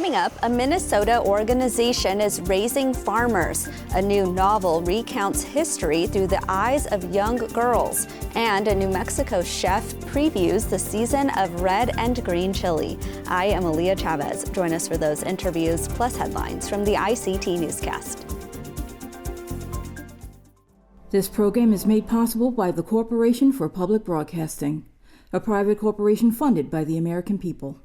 Coming up, a Minnesota organization is raising farmers. A new novel recounts history through the eyes of young girls. And a New Mexico chef previews the season of red and green chili. I am Aaliyah Chavez. Join us for those interviews plus headlines from the ICT Newscast. This program is made possible by the Corporation for Public Broadcasting, a private corporation funded by the American people.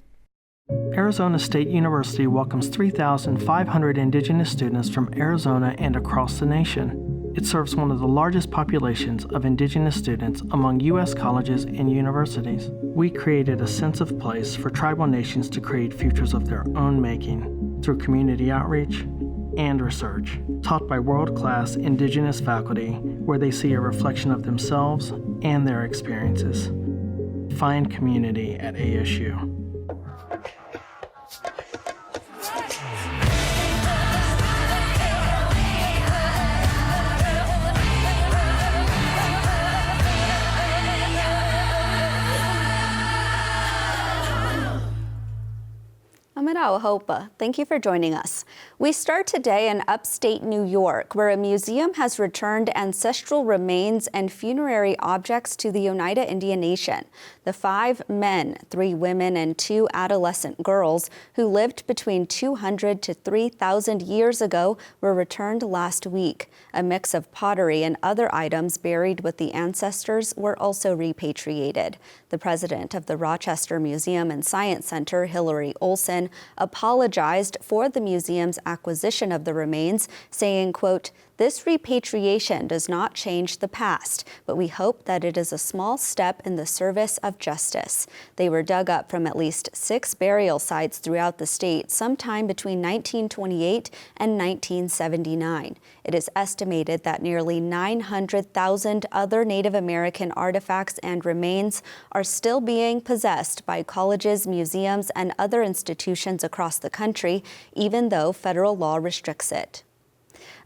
Arizona State University welcomes 3,500 indigenous students from Arizona and across the nation. It serves one of the largest populations of indigenous students among U.S. colleges and universities. We created a sense of place for tribal nations to create futures of their own making through community outreach and research, taught by world-class indigenous faculty where they see a reflection of themselves and their experiences. Find community at ASU. Thank you for joining us. We start today in upstate New York, where a museum has returned ancestral remains and funerary objects to the Oneida Indian Nation. The 5 men, 3 women, and 2 adolescent girls who lived between 200 to 3,000 years ago were returned last week. A mix of pottery and other items buried with the ancestors were also repatriated. The president of the Rochester Museum and Science Center, Hillary Olson, apologized for the museum's acquisition of the remains, saying, quote, "This repatriation does not change the past, but we hope that it is a small step in the service of justice." They were dug up from at least 6 burial sites throughout the state sometime between 1928 and 1979. It is estimated that nearly 900,000 other Native American artifacts and remains are still being possessed by colleges, museums, and other institutions across the country, even though federal law restricts it.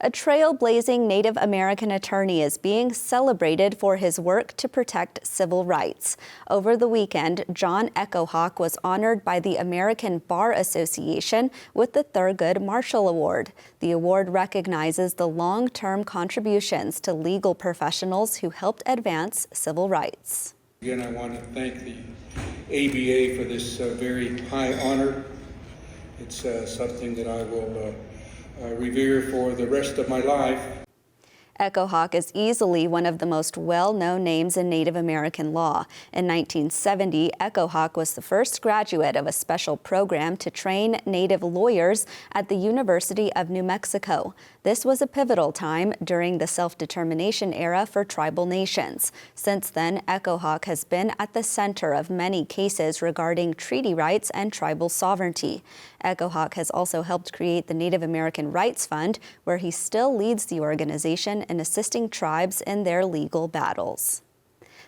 A trailblazing Native American attorney is being celebrated for his work to protect civil rights. Over the weekend, John Echohawk was honored by the American Bar Association with the Thurgood Marshall Award. The award recognizes the long-term contributions to legal professionals who helped advance civil rights. Again, I want to thank the ABA for this very high honor. It's something that I will revere for the rest of my life. Echohawk is easily one of the most well-known names in Native American law. In 1970, Echohawk was the first graduate of a special program to train Native lawyers at the University of New Mexico. This was a pivotal time during the self-determination era for tribal nations. Since then, Echohawk has been at the center of many cases regarding treaty rights and tribal sovereignty. Echohawk has also helped create the Native American Rights Fund, where he still leads the organization in assisting tribes in their legal battles.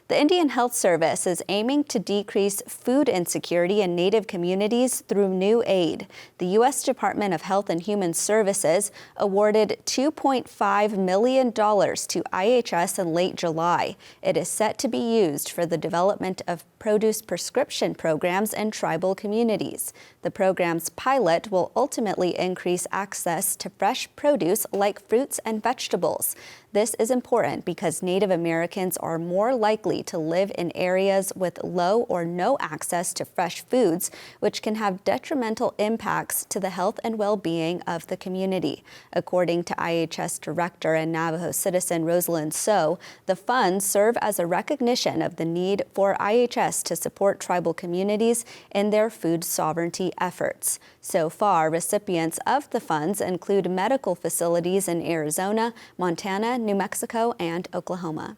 The Indian Health Service is aiming to decrease food insecurity in Native communities through new aid. The U.S. Department of Health and Human Services awarded $2.5 million to IHS in late July. It is set to be used for the development of produce prescription programs in tribal communities. The program's pilot will ultimately increase access to fresh produce like fruits and vegetables. This is important because Native Americans are more likely to live in areas with low or no access to fresh foods, which can have detrimental impacts to the health and well-being of the community. According to IHS Director and Navajo citizen Rosalind So, the funds serve as a recognition of the need for IHS to support tribal communities in their food sovereignty efforts. So far, recipients of the funds include medical facilities in Arizona, Montana, New Mexico, and Oklahoma.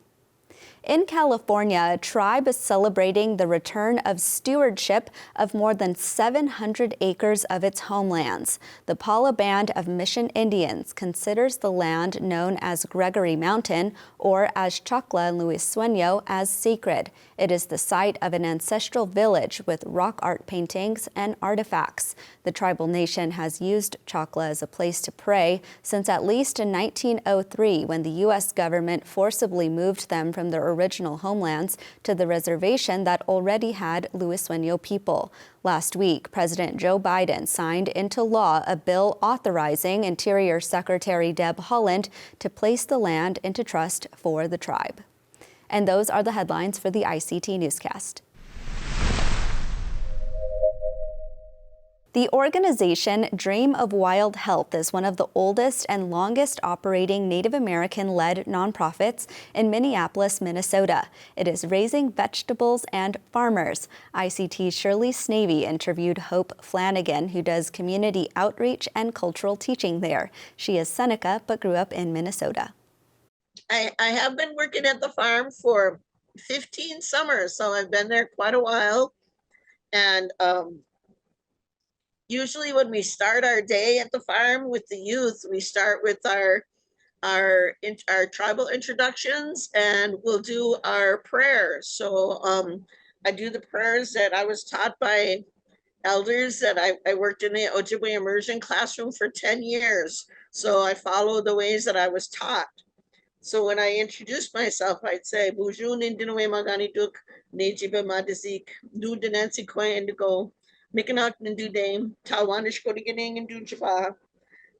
In California, a tribe is celebrating the return of stewardship of more than 700 acres of its homelands. The Pala Band of Mission Indians considers the land known as Gregory Mountain, or as Chocla and Luis Sueño, as sacred. It is the site of an ancestral village with rock art paintings and artifacts. The tribal nation has used Chocla as a place to pray since at least in 1903, when the U.S. government forcibly moved them from their original homelands to the reservation that already had Luiseno people. Last week, President Joe Biden signed into law a bill authorizing Interior Secretary Deb Haaland to place the land into trust for the tribe. And those are the headlines for the ICT Newscast. The organization Dream of Wild Health is one of the oldest and longest operating Native American-led nonprofits in Minneapolis, Minnesota. It is raising vegetables and farmers. ICT's Shirley Snavy interviewed Hope Flanagan, who does community outreach and cultural teaching there. She is Seneca, but grew up in Minnesota. I have been working at the farm for 15 summers, so I've been there quite a while. And usually when we start our day at the farm with the youth, we start with our tribal introductions, and we'll do our prayers. So I do the prayers that I was taught by elders that I worked in the Ojibwe immersion classroom for 10 years. So I follow the ways that I was taught. So when I introduce myself, I'd say, Bujun Indinoe Magani Duk, Nejiba Madazik, Du Denansi Koi Indigo, Mikanak Nindu Dame, Tawanish Kodiganing and Dujaba,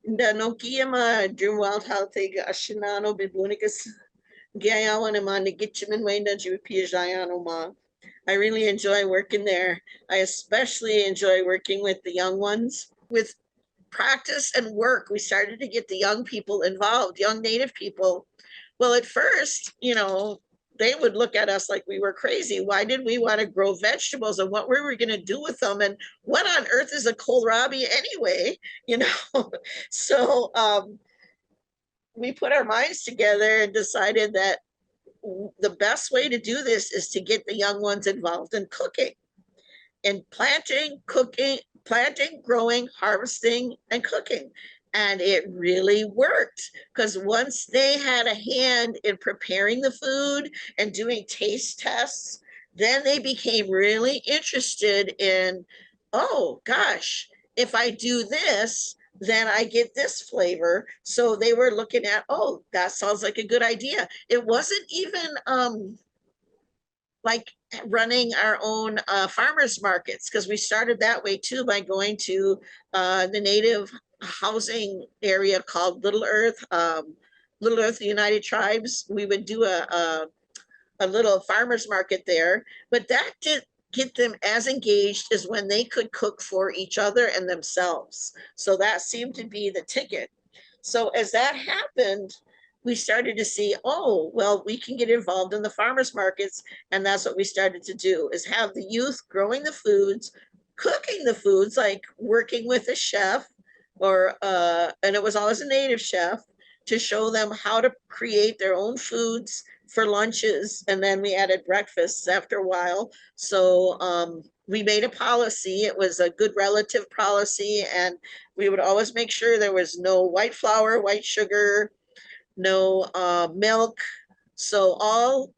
Nokiama, Dream Wild Haltega, Ashinano, Bibunicus, Gayawan and Mani Gitchiman Wayna Jupiajayano Ma. I really enjoy working there. I especially enjoy working with the young ones. With practice and work, we started to get the young people involved, young Native people. Well, at first, they would look at us like we were crazy. Why did we want to grow vegetables, and what were we going to do with them? And what on earth is a kohlrabi anyway? So we put our minds together and decided that the best way to do this is to get the young ones involved in cooking and planting, growing, harvesting, and cooking. And it really worked, because once they had a hand in preparing the food and doing taste tests, then they became really interested in, oh gosh, if I do this, then I get this flavor. So they were looking at, oh, that sounds like a good idea. It wasn't even like running our own farmers markets, because we started that way too, by going to the Native housing area called Little Earth, the United Tribes. We would do a little farmers market there, but that did get them as engaged as when they could cook for each other and themselves. So that seemed to be the ticket. So as that happened, we started to see, oh, well, we can get involved in the farmers markets. And that's what we started to do, is have the youth growing the foods, cooking the foods, like working with a chef, and it was always a Native chef, to show them how to create their own foods for lunches. And then we added breakfasts after a while. So we made a policy. It was a good relative policy. And we would always make sure there was no white flour, white sugar, no milk. So all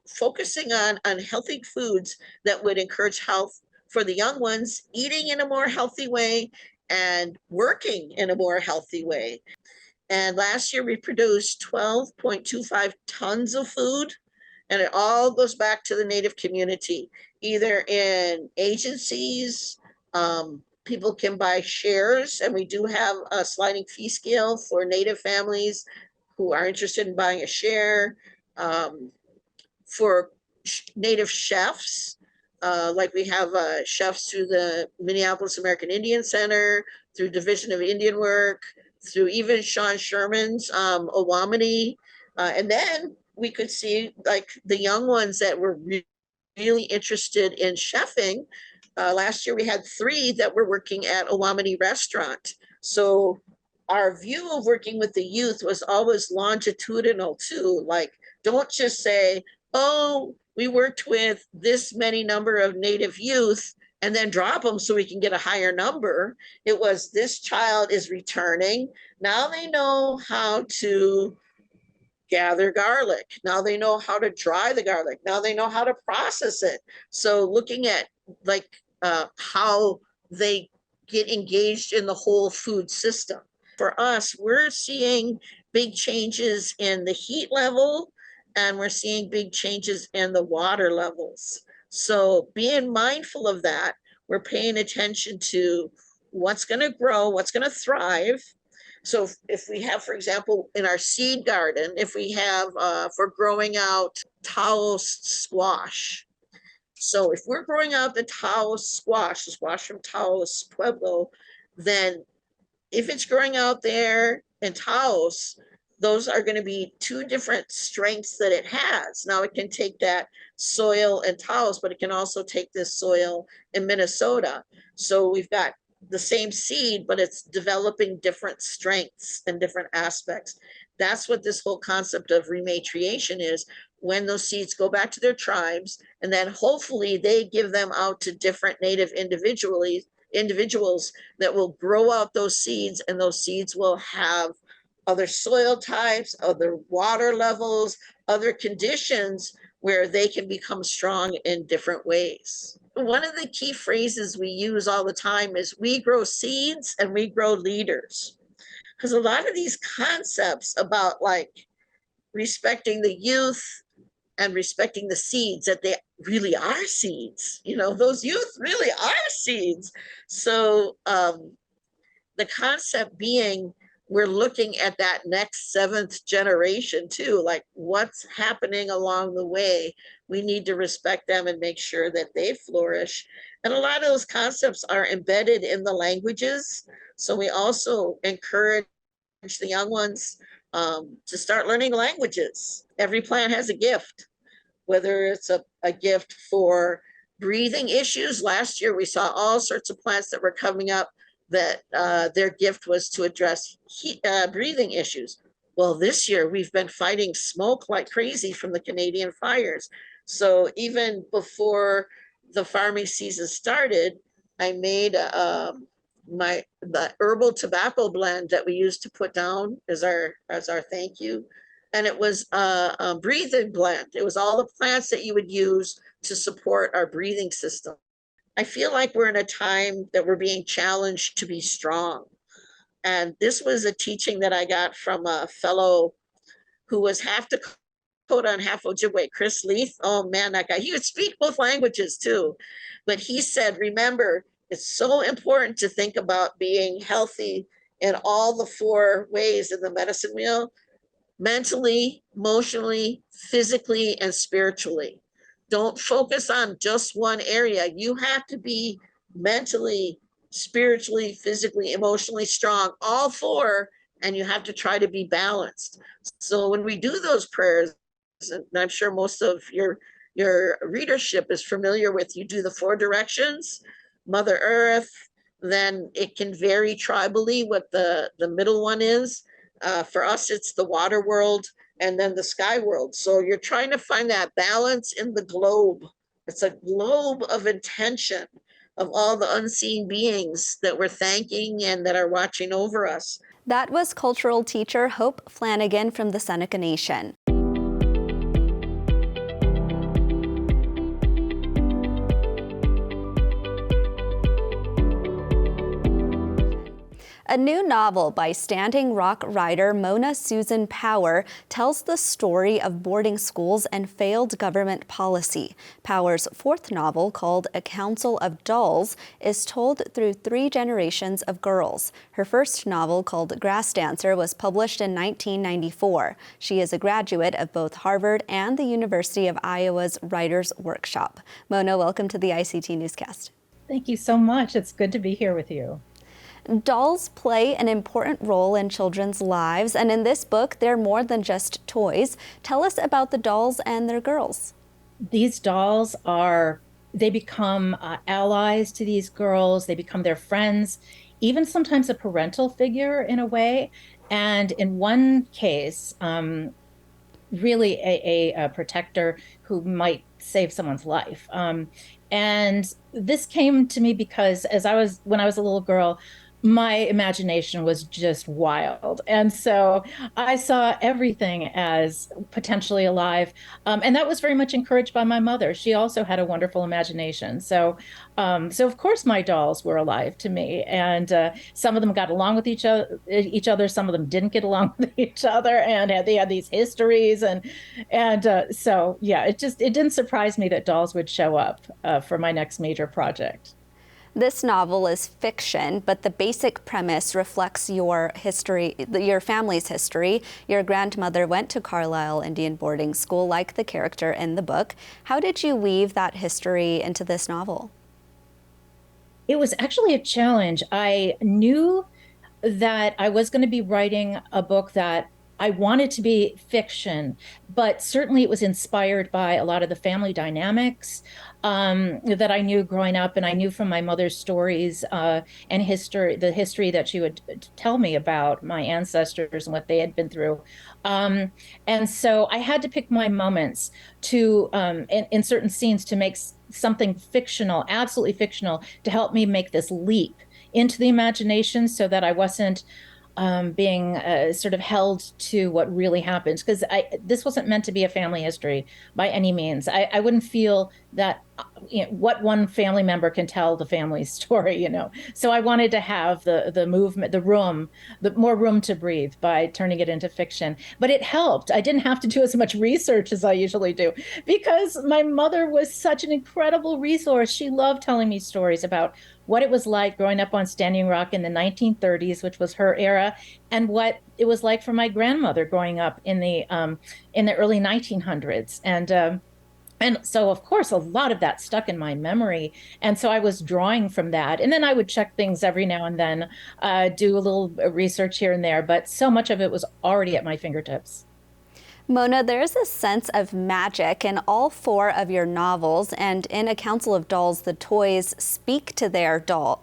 focusing on healthy foods that would encourage health for the young ones, eating in a more healthy way and working in a more healthy way. And last year we produced 12.25 tons of food, and it all goes back to the Native community, either in agencies, people can buy shares, and we do have a sliding fee scale for Native families who are interested in buying a share. For Native chefs, like we have chefs through the Minneapolis American Indian Center, through Division of Indian Work, through even Sean Sherman's Owamity. And then we could see like the young ones that were really interested in chefing. Last year we had 3 that were working at Owamity Restaurant. So our view of working with the youth was always longitudinal too. Like, don't just say, oh, we worked with this many number of Native youth and then drop them so we can get a higher number. It was, this child is returning. Now they know how to gather garlic. Now they know how to dry the garlic. Now they know how to process it. So looking at like how they get engaged in the whole food system. For us, we're seeing big changes in the heat level and we're seeing big changes in the water levels. So being mindful of that, we're paying attention to what's going to grow, what's going to thrive. So if we have, for example, in our seed garden, if we have, for growing out Taos squash. So if we're growing out the Taos squash, the squash from Taos Pueblo, then if it's growing out there in Taos, those are going to be two different strengths that it has. Now it can take that soil in Taos, but it can also take this soil in Minnesota. So we've got the same seed, but it's developing different strengths and different aspects. That's what this whole concept of rematriation is, when those seeds go back to their tribes, and then hopefully they give them out to different native individuals that will grow out those seeds, and those seeds will have other soil types, other water levels, other conditions where they can become strong in different ways. One of the key phrases we use all the time is we grow seeds and we grow leaders. Because a lot of these concepts about like respecting the youth and respecting the seeds, that they really are seeds, those youth really are seeds. So the concept being, we're looking at that next seventh generation too, like what's happening along the way. We need to respect them and make sure that they flourish. And a lot of those concepts are embedded in the languages. So we also encourage the young ones to start learning languages. Every plant has a gift, whether it's a gift for breathing issues. Last year, we saw all sorts of plants that were coming up that their gift was to address breathing issues. Well, this year, we've been fighting smoke like crazy from the Canadian fires. So even before the farming season started, I made the herbal tobacco blend that we used to put down as our thank you. And it was a breathing blend. It was all the plants that you would use to support our breathing system. I feel like we're in a time that we're being challenged to be strong. And this was a teaching that I got from a fellow who was half Dakota and half Ojibwe, Chris Leith. Oh man, that guy, he would speak both languages too. But he said, remember, it's so important to think about being healthy in all the four ways in the medicine wheel: mentally, emotionally, physically, and spiritually. Don't focus on just one area. You have to be mentally, spiritually, physically, emotionally strong, all four, and you have to try to be balanced. So when we do those prayers, and I'm sure most of your readership is familiar with, you do the four directions, Mother Earth, then it can vary tribally what the middle one is. For us, it's the water world and then the sky world. So you're trying to find that balance in the globe. It's a globe of intention of all the unseen beings that we're thanking and that are watching over us. That was cultural teacher Hope Flanagan from the Seneca Nation. A new novel by Standing Rock writer Mona Susan Power tells the story of boarding schools and failed government policy. Power's fourth novel, called A Council of Dolls, is told through three generations of girls. Her first novel, called Grass Dancer, was published in 1994. She is a graduate of both Harvard and the University of Iowa's Writers' Workshop. Mona, welcome to the ICT Newscast. Thank you so much. It's good to be here with you. Dolls play an important role in children's lives, and in this book, they're more than just toys. Tell us about the dolls and their girls. These dolls they become allies to these girls. They become their friends, even sometimes a parental figure in a way. And in one case, really a protector who might save someone's life. And this came to me because when I was a little girl, my imagination was just wild. And so I saw everything as potentially alive. And that was very much encouraged by my mother. She also had a wonderful imagination. So of course my dolls were alive to me. And some of them got along with each other. Some of them didn't get along with each other, and they had these histories. So yeah, it didn't surprise me that dolls would show up for my next major project. This novel is fiction, but the basic premise reflects your history, your family's history. Your grandmother went to Carlisle Indian boarding school, like the character in the book. How did you weave that history into this novel? It was actually a challenge. I knew that I was going to be writing a book that I wanted to be fiction, but certainly it was inspired by a lot of the family dynamics that I knew growing up, and I knew from my mother's stories and the history that she would tell me about my ancestors and what they had been through. And so I had to pick my moments in certain scenes to make something fictional, absolutely fictional, to help me make this leap into the imagination so that I wasn't being sort of held to what really happened. Because this wasn't meant to be a family history by any means. I wouldn't feel that what one family member can tell the family story. So I wanted to have the movement, the more room to breathe by turning it into fiction. But it helped. I didn't have to do as much research as I usually do, because my mother was such an incredible resource. She loved telling me stories about what it was like growing up on Standing Rock in the 1930s, which was her era, and what it was like for my grandmother growing up in the early 1900s. And so, of course, a lot of that stuck in my memory. And so I was drawing from that. And then I would check things every now and then, do a little research here and there. But so much of it was already at my fingertips. Mona, there's a sense of magic in all four of your novels, and in A Council of Dolls, the toys speak to their girls.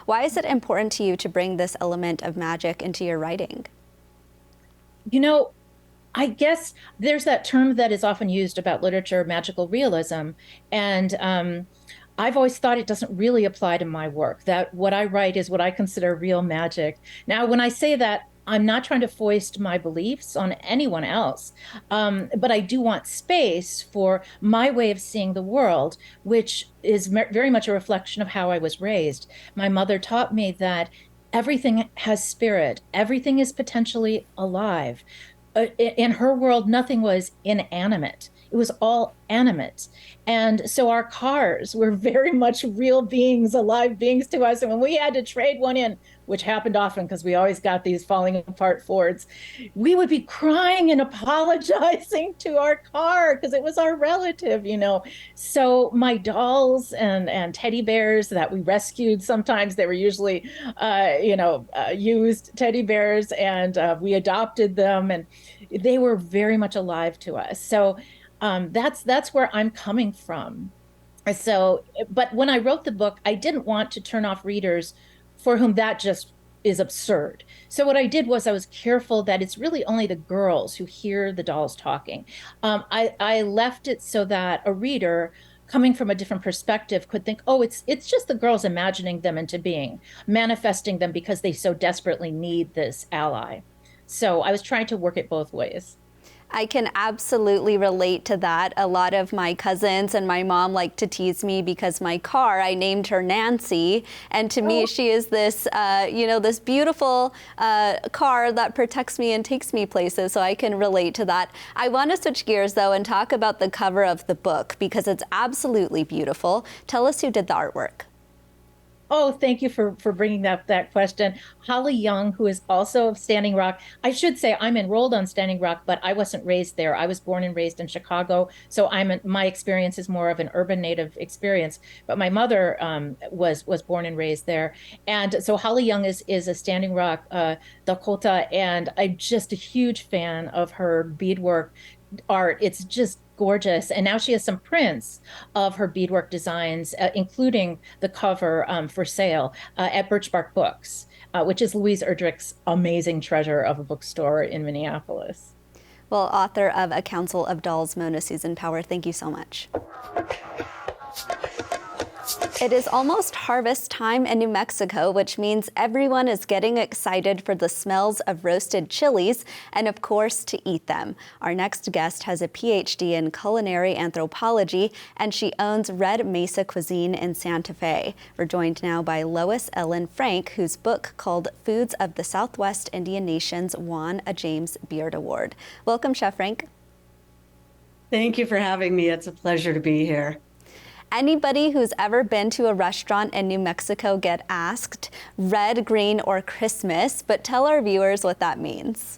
Why is it important to you to bring this element of magic into your writing? I guess there's that term that is often used about literature, magical realism. And I've always thought it doesn't really apply to my work, that what I write is what I consider real magic. Now, when I say that, I'm not trying to foist my beliefs on anyone else, but I do want space for my way of seeing the world, which is very much a reflection of how I was raised. My mother taught me that everything has spirit, everything is potentially alive. In her world, nothing was inanimate. It was all animate. And so our cars were very much real beings, alive beings to us. And when we had to trade one in, which happened often because we always got these falling apart Fords, we would be crying and apologizing to our car because it was our relative. So my dolls and teddy bears that we rescued, sometimes they were usually, used teddy bears, and we adopted them, and they were very much alive to us. So that's where I'm coming from. But when I wrote the book, I didn't want to turn off readers for whom that just is absurd. So what I did was I was careful that it's really only the girls who hear the dolls talking. I left it so that a reader coming from a different perspective could think, oh, it's just the girls imagining them into being, manifesting them because they so desperately need this ally. So I was trying to work it both ways. I can absolutely relate to that. A lot of my cousins and my mom like to tease me because my car, I named her Nancy. And to me, she is this, this beautiful car that protects me and takes me places. So I can relate to that. I want to switch gears, though, and talk about the cover of the book because it's absolutely beautiful. Tell us who did the artwork. Oh, thank you for bringing up that question. Holly Young, who is also of Standing Rock. I should say I'm enrolled on Standing Rock, but I wasn't raised there. I was born and raised in Chicago, so my experience is more of an urban native experience. But my mother was born and raised there, and so Holly Young is a Standing Rock Dakota, and I'm just a huge fan of her beadwork art. It's just gorgeous. And now she has some prints of her beadwork designs, including the cover for sale at Birchbark Books, which is Louise Erdrich's amazing treasure of a bookstore in Minneapolis. Well, author of A Council of Dolls, Mona Susan Power, thank you so much. It is almost harvest time in New Mexico, which means everyone is getting excited for the smells of roasted chilies and, of course, to eat them. Our next guest has a PhD in culinary anthropology, and she owns Red Mesa Cuisine in Santa Fe. We're joined now by Lois Ellen Frank, whose book called Foods of the Southwest Indian Nations won a James Beard Award. Welcome, Chef Frank. Thank you for having me. It's a pleasure to be here. Anybody who's ever been to a restaurant in New Mexico get asked red, green, or Christmas, but tell our viewers what that means.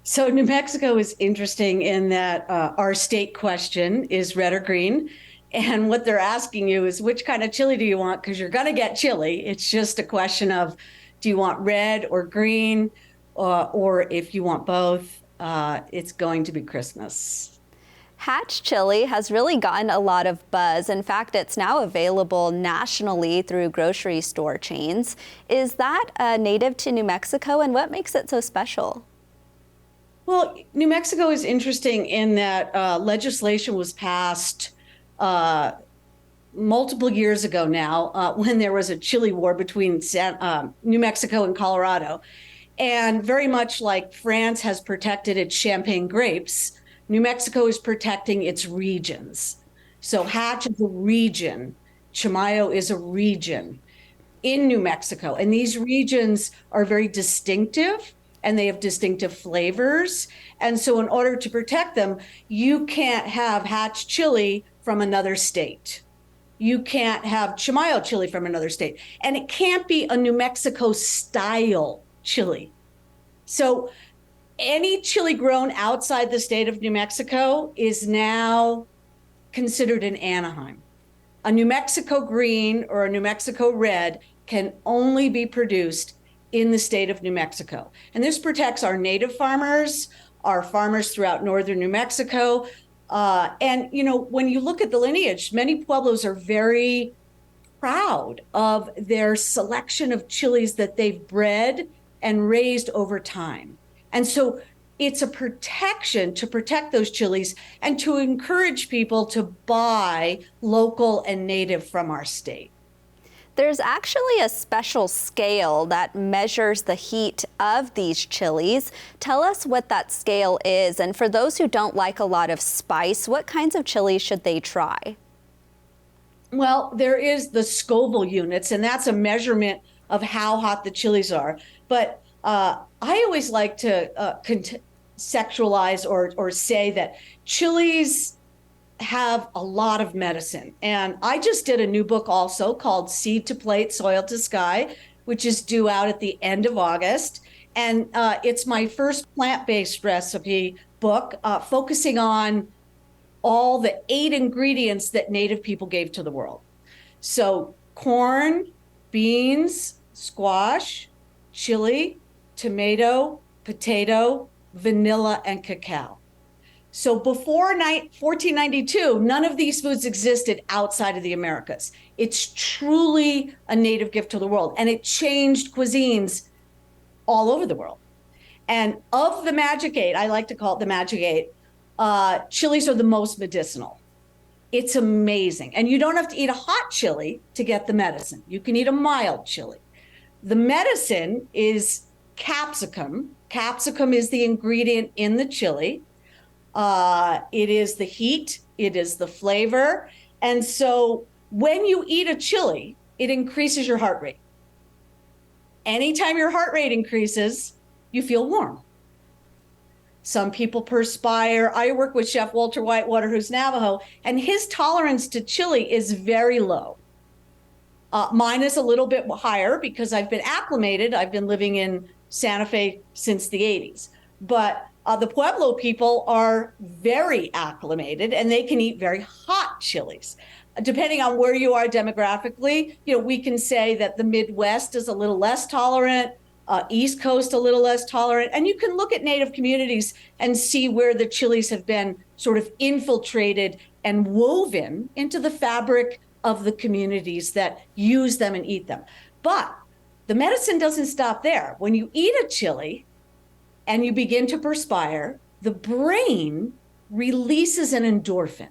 So New Mexico is interesting in that our state question is red or green. And what they're asking you is which kind of chili do you want? Because you're going to get chili. It's just a question of do you want red or green? Or if you want both, it's going to be Christmas. Hatch chili has really gotten a lot of buzz. In fact, it's now available nationally through grocery store chains. Is that native to New Mexico, and what makes it so special? Well, New Mexico is interesting in that legislation was passed multiple years ago now when there was a chili war between New Mexico and Colorado. And very much like France has protected its Champagne grapes, New Mexico is protecting its regions. So Hatch is a region, Chimayo is a region in New Mexico. And these regions are very distinctive and they have distinctive flavors. And so in order to protect them, you can't have Hatch chili from another state. You can't have Chimayo chili from another state. And it can't be a New Mexico style chili. So any chili grown outside the state of New Mexico is now considered in Anaheim. A New Mexico green or a New Mexico red can only be produced in the state of New Mexico. And this protects our native farmers, our farmers throughout northern New Mexico. And, you know, when you look at the lineage, many Pueblos are very proud of their selection of chilies that they've bred and raised over time. And so it's a protection to protect those chilies and to encourage people to buy local and native from our state. There's actually a special scale that measures the heat of these chilies. Tell us what that scale is. And for those who don't like a lot of spice, what kinds of chilies should they try? Well, there is the Scoville units, and that's a measurement of how hot the chilies are. But I always like to contextualize or say that chilies have a lot of medicine. And I just did a new book also called Seed to Plate, Soil to Sky, which is due out at the end of August. And it's my first plant-based recipe book focusing on all the 8 ingredients that Native people gave to the world. So corn, beans, squash, chili, tomato, potato, vanilla, and cacao. So before 1492, none of these foods existed outside of the Americas. It's truly a native gift to the world, and it changed cuisines all over the world. And of the Magic 8, I like to call it the Magic 8, chilies are the most medicinal. It's amazing. And you don't have to eat a hot chili to get the medicine. You can eat a mild chili. The medicine is capsicum. Capsicum is the ingredient in the chili. It is the heat, it is the flavor. And so when you eat a chili, it increases your heart rate. Anytime your heart rate increases, you feel warm. Some people perspire. I work with Chef Walter Whitewater, who's Navajo, and his tolerance to chili is very low. Mine is a little bit higher because I've been acclimated. I've been living in Santa Fe since the 80s. But the Pueblo people are very acclimated and they can eat very hot chilies. Depending on where you are demographically, you know, we can say that the Midwest is a little less tolerant, East Coast a little less tolerant. And you can look at Native communities and see where the chilies have been sort of infiltrated and woven into the fabric of the communities that use them and eat them. But the medicine doesn't stop there. When you eat a chili and you begin to perspire, the brain releases an endorphin.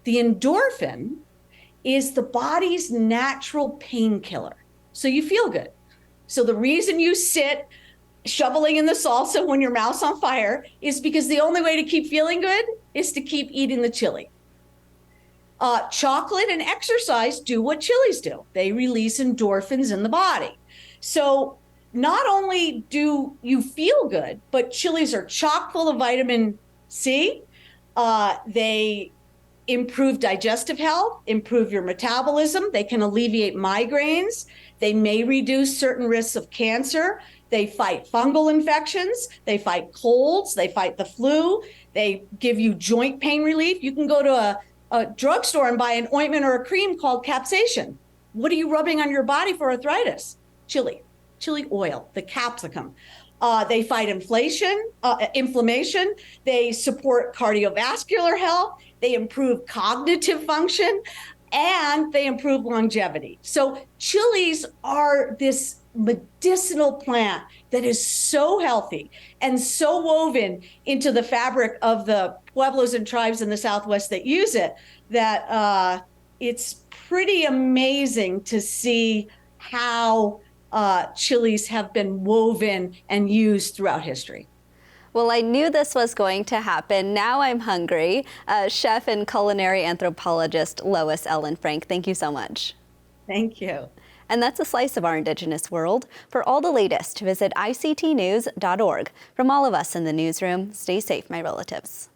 The endorphin is the body's natural painkiller. So you feel good. So the reason you sit shoveling in the salsa when your mouth's on fire is because the only way to keep feeling good is to keep eating the chili. Chocolate and exercise do what chilies do. They release endorphins in the body. So not only do you feel good, but chilies are chock full of vitamin C. They improve digestive health, improve your metabolism. They can alleviate migraines. They may reduce certain risks of cancer. They fight fungal infections. They fight colds. They fight the flu. They give you joint pain relief. You can go to a drugstore and buy an ointment or a cream called capsaicin. What are you rubbing on your body for arthritis? Chili oil, the capsicum. They fight inflammation. They support cardiovascular health. They improve cognitive function, and they improve longevity. So chilies are this medicinal plant that is so healthy and so woven into the fabric of the pueblos and tribes in the Southwest that use it, that it's pretty amazing to see how chilies have been woven and used throughout history. Well, I knew this was going to happen. Now I'm hungry. Chef and culinary anthropologist Lois Ellen Frank, thank you so much. Thank you. And that's a slice of our Indigenous world. For all the latest, visit ictnews.org. From all of us in the newsroom, stay safe, my relatives.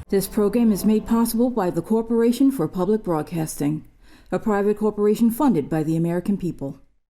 This program is made possible by the Corporation for Public Broadcasting, a private corporation funded by the American people.